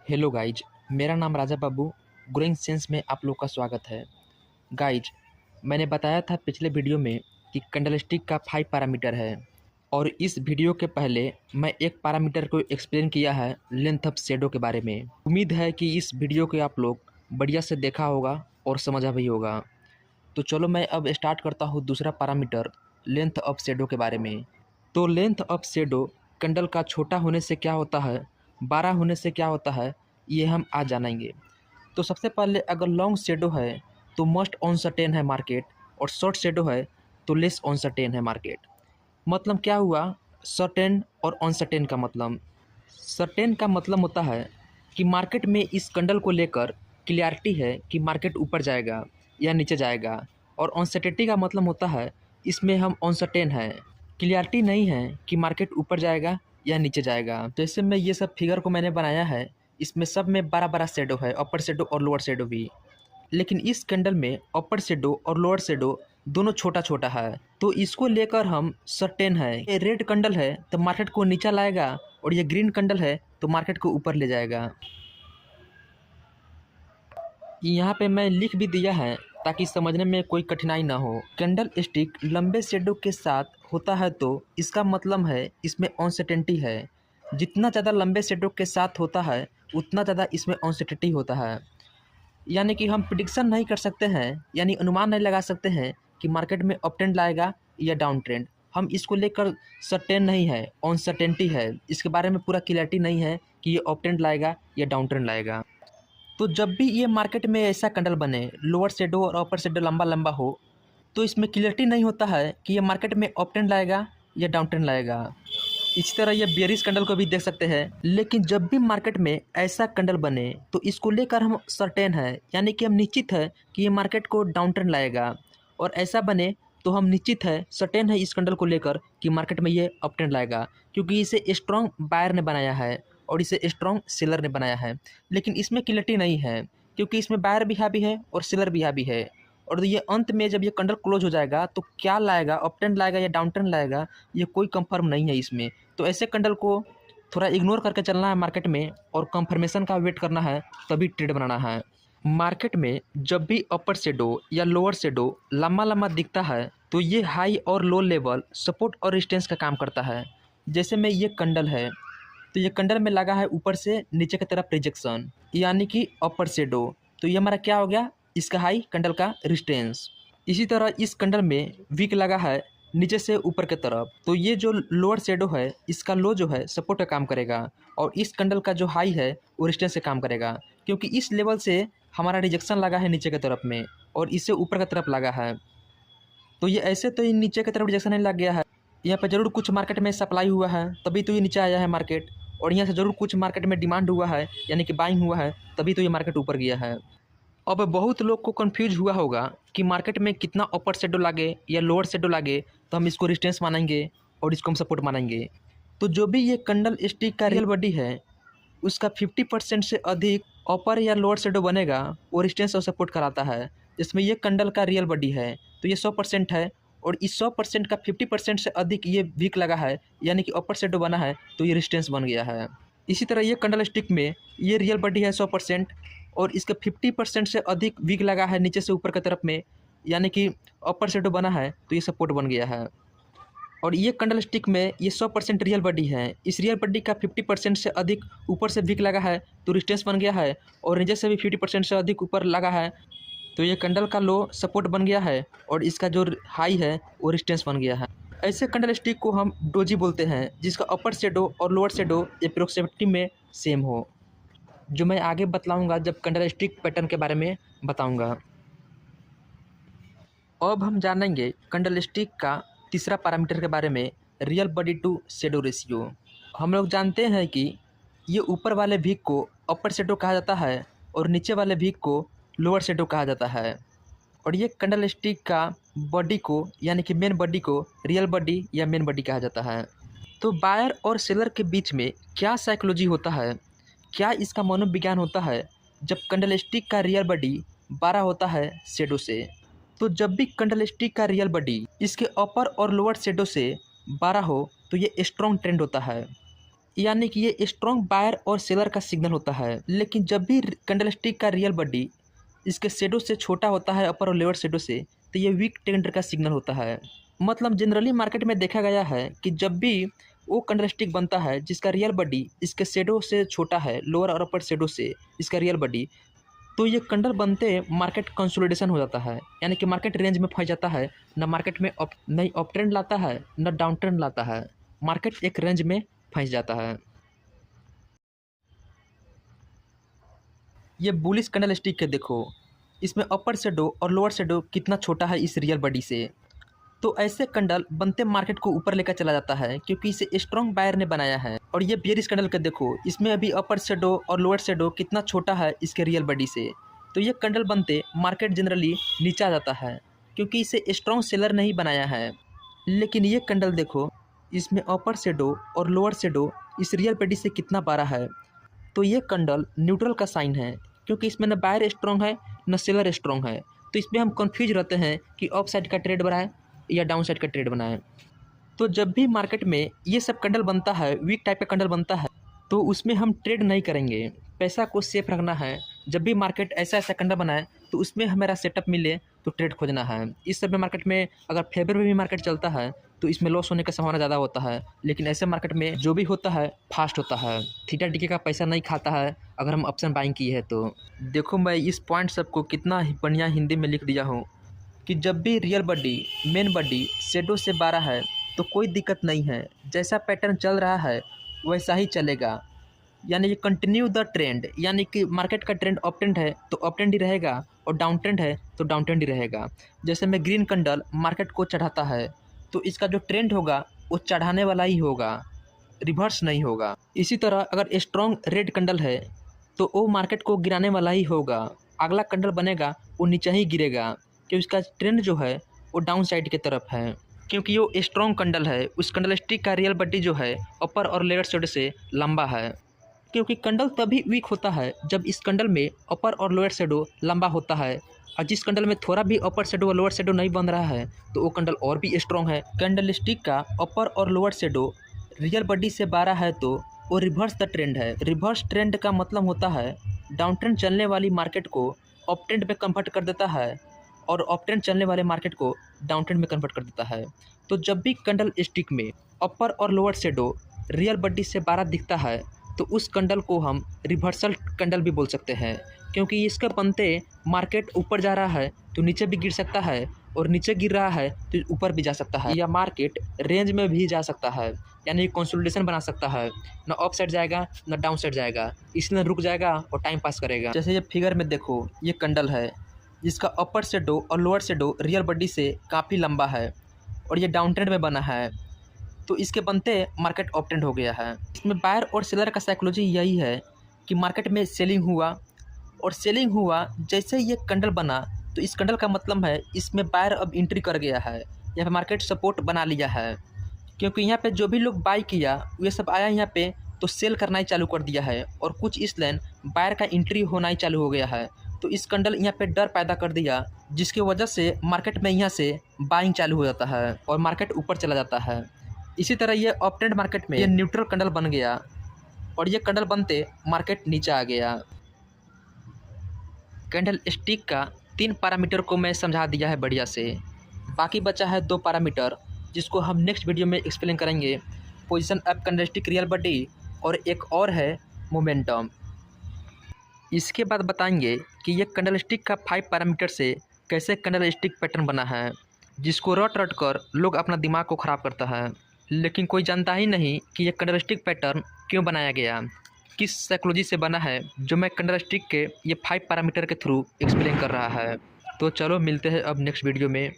Hello guys, मेरा नाम Raja Babu. Growing sense में आप लोग का स्वागत है। गाइज, मैंने बताया था पिछले वीडियो में कि कैंडलस्टिक का 5 पैरामीटर है और इस वीडियो के पहले मैं एक पैरामीटर को एक्सप्लेन किया है लेंथ ऑफ शेडो के बारे में। उम्मीद है कि इस वीडियो को आप लोग बढ़िया से देखा होगा और समझा भी होगा। तो चलो मैं अब स्टार्ट करता हूँ दूसरा पैरामीटर लेंथ ऑफ शेडो के बारे में। तो लेंथ ऑफ शेडो कैंडल का छोटा होने से क्या होता है, बड़ा होने से क्या होता है, ये हम आज जानेंगे। तो सबसे पहले अगर लॉन्ग शेडो है तो मोस्ट अनसर्टेन है मार्केट, और शॉर्ट शेडो है तो लेस अनसर्टेन है मार्केट। मतलब क्या हुआ सर्टेन और अनसर्टेन का मतलब? सर्टेन का मतलब होता है कि मार्केट में इस कैंडल को लेकर क्लियरिटी है कि मार्केट ऊपर जाएगा या नीचे जाएगा, और अनसर्टेनिटी का मतलब होता है इसमें हम अनसर्टेन हैं, क्लियरिटी नहीं है कि मार्केट ऊपर जाएगा या नीचे जाएगा। जैसे मैं ये सब फिगर को मैंने बनाया है, इसमें सब में बड़ा बड़ा शेडो है, अपर शेडो और लोअर शेडो भी। लेकिन इस कैंडल में अपर शेडो और लोअर शेडो दोनों छोटा छोटा है, तो इसको लेकर हम सर्टेन है। ये रेड कैंडल है तो मार्केट को नीचा लाएगा, और ये ग्रीन कैंडल है तो मार्केट को ऊपर ले जाएगा। यहाँ पे मैं लिख भी दिया है ताकि समझने में कोई कठिनाई ना हो। कैंडल स्टिक लंबे शेडो के साथ होता है तो इसका मतलब है इसमें अनसर्टेनिटी है। जितना ज़्यादा लंबे शेडो के साथ होता है उतना ज़्यादा इसमें अनसर्टेनिटी होता है। यानी कि हम प्रिडिक्शन नहीं कर सकते हैं, यानी अनुमान नहीं लगा सकते हैं कि मार्केट में अप ट्रेंड लाएगा या डाउन ट्रेंड। हम इसको लेकर सर्टेन नहीं है, अनसर्टेनिटी है। इसके बारे में पूरा क्लियरिटी नहीं है कि ये अप ट्रेंड लाएगा या डाउन ट्रेंड लाएगा। तो जब भी ये मार्केट में ऐसा कैंडल बने, लोअर शेडो और अपर शेडो लंबा लंबा हो, तो इसमें क्लियरिटी नहीं होता है कि ये मार्केट में अप ट्रेंड लाएगा या डाउन ट्रेंड लाएगा। इसी तरह ये बेयरिश कैंडल को भी देख सकते हैं। लेकिन जब भी मार्केट में ऐसा कैंडल बने तो इसको लेकर हम सर्टेन है, यानी कि हम निश्चित है कि ये मार्केट को डाउन ट्रेंड लाएगा। और ऐसा बने तो हम निश्चित है, सर्टेन है इस कैंडल को लेकर कि मार्केट में ये अप ट्रेंड लाएगा, क्योंकि इसे स्ट्रॉन्ग बायर ने बनाया है और इसे स्ट्रॉन्ग सेलर ने बनाया है। लेकिन इसमें क्लियरिटी नहीं है, क्योंकि इसमें बायर भी हावी है और सेलर भी हावी है। और ये अंत में जब ये कैंडल क्लोज हो जाएगा तो क्या लाएगा, अप ट्रेंड लाएगा या डाउन ट्रेंड लाएगा, ये कोई कंफर्म नहीं है इसमें। तो ऐसे कैंडल को थोड़ा इग्नोर करके चलना है मार्केट में, और कंफर्मेशन का वेट करना है, तभी ट्रेड बनाना है। मार्केट में जब भी अपर शेडो या लोअर शेडो लंबा लंबा दिखता है तो ये हाई और लो लेवल सपोर्ट और रेजिस्टेंस का काम करता है। जैसे में ये कैंडल है तो ये कैंडल में लगा है ऊपर से नीचे की तरफ रिजेक्शन, यानी कि अपर शेडो। तो ये हमारा क्या हो गया, इसका हाई कैंडल का रेजिस्टेंस। इसी तरह इस कैंडल में वीक लगा है नीचे से ऊपर की तरफ, तो ये जो लोअर शेडो है इसका लो जो है सपोर्ट का काम करेगा, और इस कैंडल का जो हाई है वो रेजिस्टेंस से काम करेगा, क्योंकि इस लेवल से हमारा रिजेक्शन लगा है नीचे की तरफ में और इससे ऊपर की तरफ लगा है। तो ये ऐसे तो ये नीचे की तरफ रिजेक्शन नहीं लग गया है, यहाँ पर जरूर कुछ मार्केट में सप्लाई हुआ है तभी तो ये नीचे आया है मार्केट, और यहाँ से जरूर कुछ मार्केट में डिमांड हुआ है, यानी कि बाइंग हुआ है, तभी तो ये मार्केट ऊपर गया है। अब बहुत लोग को कंफ्यूज हुआ होगा कि मार्केट में कितना अपर शेडो लागे या लोअर शेडो लागे तो हम इसको रेजिस्टेंस मानेंगे और इसको हम सपोर्ट मानेंगे। तो जो भी ये कैंडल स्टिक का रियल बॉडी है उसका 50% से अधिक अपर या लोअर शेडो बनेगा, वो रेजिस्टेंस और सपोर्ट कराता है। जिसमें ये कैंडल का रियल बॉडी है तो ये 100% है, और इस 100% का 50% से अधिक ये वीक लगा है, यानी कि अपर शेडो बना है, तो ये रेजिस्टेंस बन गया है। इसी तरह ये कैंडल स्टिक में ये रियल बॉडी है 100%, और इसके 50% से अधिक वीक लगा है नीचे से ऊपर की तरफ में, यानी कि अपर शेडो बना है, तो ये सपोर्ट बन गया है। और ये कैंडल स्टिक में ये 100% रियल बॉडी है, इस रियल बॉडी का 50% से अधिक ऊपर से वीक लगा है तो रेजिस्टेंस बन गया है, और नीचे से भी 50% से अधिक ऊपर लगा है तो ये कैंडल का लो सपोर्ट बन गया है, और इसका जो हाई है वो रेजिस्टेंस बन गया है। ऐसे कैंडल स्टिक को हम डोजी बोलते हैं, जिसका अपर शेडो और लोअर शेडो अप्रोक्सीमेटली में सेम हो, जो मैं आगे बतलाऊंगा जब कैंडल स्टिक पैटर्न के बारे में बताऊंगा। अब हम जानेंगे कैंडल स्टिक का तीसरा पैरामीटर के बारे में, real body to shadow ratio. हम लोग जानते हैं कि ये ऊपर वाले वीक को अपर शेडो कहा जाता है और नीचे वाले वीक को लोअर शेडो कहा जाता है, और ये कैंडल स्टिक का बॉडी को, यानी कि मेन बॉडी को रियल बॉडी या मेन बॉडी कहा जाता है। तो बायर और सेलर के बीच में क्या साइकोलॉजी होता है, क्या इसका मनोविज्ञान होता है जब कैंडल स्टिक का रियल बॉडी बड़ा होता है शेडो से? तो जब भी कैंडल स्टिक का रियल बॉडी इसके अपर और लोअर शेडो से बड़ा हो तो ये स्ट्रॉन्ग ट्रेंड होता है। यानी कि ये स्ट्रॉन्ग बायर और सेलर का सिग्नल होता है। लेकिन जब भी कैंडल स्टिक का रियल बॉडी इसके शेडो से छोटा होता है अपर और लोअर शेडो से, तो ये वीक टेंडर का सिग्नल होता है। मतलब जनरली मार्केट में देखा गया है कि जब भी वो कैंडल स्टिक बनता है जिसका रियल बॉडी इसके शेडो से छोटा है, लोअर और अपर शेडो से इसका रियल बॉडी, तो ये कैंडल बनते मार्केट कंसोलिडेशन हो जाता है, यानी कि मार्केट रेंज में फंस जाता है। न मार्केट में नई अप ट्रेंड लाता है न डाउन ट्रेंड लाता है, मार्केट एक रेंज में फंस जाता है। ये बुलिश कैंडल स्टिक है, देखो इसमें अपर शेडो और लोअर शेडो कितना छोटा है इस रियल बॉडी से। तो ऐसे कैंडल बनते मार्केट को ऊपर लेकर चला जाता है क्योंकि इसे स्ट्रॉन्ग बायर ने बनाया है। और ये बेयरिश कैंडल का देखो, इसमें अभी अपर शेडो और लोअर शेडो कितना छोटा है इसके रियल बॉडी से। तो ये कैंडल बनते मार्केट जनरली नीचे आ जाता है क्योंकि इसे स्ट्रॉन्ग सेलर नहीं बनाया है। लेकिन ये कैंडल देखो, इसमें अपर शेडो और लोअर शेडो इस रियल बॉडी से कितना बड़ा है। तो ये कैंडल न्यूट्रल का साइन है क्योंकि इसमें न बायर स्ट्रॉन्ग है न सेलर स्ट्रॉन्ग है। तो इसमें हम कंफ्यूज रहते हैं कि अप साइड का ट्रेड बनाए या डाउन साइड का ट्रेड बनाए। तो जब भी मार्केट में ये सब कैंडल बनता है, वीक टाइप का कैंडल बनता है, तो उसमें हम ट्रेड नहीं करेंगे, पैसा को सेफ रखना है। जब भी मार्केट ऐसा ऐसा कैंडल बनाए तो उसमें हमारा सेटअप मिले तो ट्रेड खोजना है। इस सब में मार्केट में अगर फेवर में भी मार्केट चलता है तो इसमें लॉस होने का संभावना ज़्यादा होता है। लेकिन ऐसे मार्केट में जो भी होता है फास्ट होता है, थीटा डीके का पैसा नहीं खाता है अगर हम ऑप्शन बाइंग किए हैं तो। देखो मैं इस पॉइंट सबको कितना बढ़िया हिंदी में लिख दिया हूँ कि जब भी real body main body shadow से बारह है तो कोई दिक्कत नहीं है, जैसा पैटर्न चल रहा है वैसा ही चलेगा। यानी कि कंटिन्यू द ट्रेंड, यानी कि मार्केट का ट्रेंड अप ट्रेंड है तो अप ट्रेंड ही रहेगा और डाउन ट्रेंड है तो डाउन ट्रेंड ही रहेगा। जैसे में ग्रीन कैंडल मार्केट को चढ़ाता है तो इसका जो ट्रेंड होगा वो चढ़ाने वाला ही होगा, रिवर्स नहीं होगा। इसी तरह अगर स्ट्रॉन्ग रेड कैंडल है तो वो मार्केट को गिराने वाला ही होगा, अगला कैंडल बनेगा वो नीचे ही गिरेगा कि उसका ट्रेंड जो है वो डाउन साइड की तरफ है। क्योंकि वो स्ट्रॉन्ग कैंडल है, उस कैंडल स्टिक का रियल बॉडी जो है अपर और लोअर साइड से लंबा है। क्योंकि कैंडल तभी वीक होता है जब इस कैंडल में अपर और लोअर शेडो लंबा होता है, और जिस कैंडल में थोड़ा भी अपर शेडो और लोअर शेडो नहीं बन रहा है तो वो कैंडल और भी स्ट्रॉन्ग है। कैंडल स्टिक का अपर और लोअर शेडो रियल बॉडी से 12 है तो वो रिवर्स द ट्रेंड है। रिवर्स ट्रेंड का मतलब होता है डाउन ट्रेंड चलने वाली मार्केट को अप ट्रेंड में कन्वर्ट कर देता है और अप ट्रेंड चलने वाले मार्केट को डाउन ट्रेंड में कन्वर्ट कर देता है। तो जब भी कैंडल स्टिक में अपर और लोअर शेडो रियल बॉडी से 12 दिखता है तो उस कैंडल को हम रिवर्सल कैंडल भी बोल सकते हैं, क्योंकि इसके बनते मार्केट ऊपर जा रहा है तो नीचे भी गिर सकता है और नीचे गिर रहा है तो ऊपर भी जा सकता है, या मार्केट रेंज में भी जा सकता है, यानी कंसोलिडेशन बना सकता है। न अप साइड जाएगा न डाउन साइड जाएगा, इसलिए रुक जाएगा और टाइम पास करेगा। जैसे ये फिगर में देखो, ये कैंडल है जिसका अपर शेडो और लोअर शेडो रियल बॉडी से काफ़ी लंबा है और ये डाउन ट्रेंड में बना है, तो इसके बनते मार्केट अप ट्रेंड हो गया है। इसमें बायर और सेलर का साइकोलॉजी यही है कि मार्केट में सेलिंग हुआ और सेलिंग हुआ, जैसे ये कैंडल बना तो इस कैंडल का मतलब है इसमें बायर अब एंट्री कर गया है, यहाँ पे मार्केट सपोर्ट बना लिया है। क्योंकि यहाँ पे जो भी लोग बाई किया ये सब आया यहाँ पे तो सेल करना ही चालू कर दिया है और कुछ इस लाइन बायर का एंट्री होना ही चालू हो गया है। तो इस कैंडल यहाँ पे डर पैदा कर दिया जिसकी वजह से मार्केट में यहाँ से बाइंग चालू हो जाता है और मार्केट ऊपर चला जाता है। इसी तरह ये अप ट्रेंड मार्केट में ये न्यूट्रल कैंडल बन गया और ये कैंडल बनते मार्केट नीचे आ गया। कैंडल स्टिक का 3 पैरामीटर को मैं समझा दिया है बढ़िया से, बाकी बचा है 2 पैरामीटर जिसको हम नेक्स्ट वीडियो में एक्सप्लेन करेंगे। Position up candle stick real body और एक और है मोमेंटम। इसके बाद बताएंगे कि ये कैंडल स्टिक का 5 पैरामीटर से कैसे कैंडल स्टिक पैटर्न बना है, जिसको रट रट कर लोग अपना दिमाग को ख़राब करता है, लेकिन कोई जानता ही नहीं कि ये कैंडल स्टिक पैटर्न क्यों बनाया गया, किस साइकोलॉजी से बना है, जो मैं कैंडल स्टिक के ये 5 पैरामीटर के थ्रू एक्सप्लेन कर रहा है। तो चलो मिलते हैं अब नेक्स्ट वीडियो में।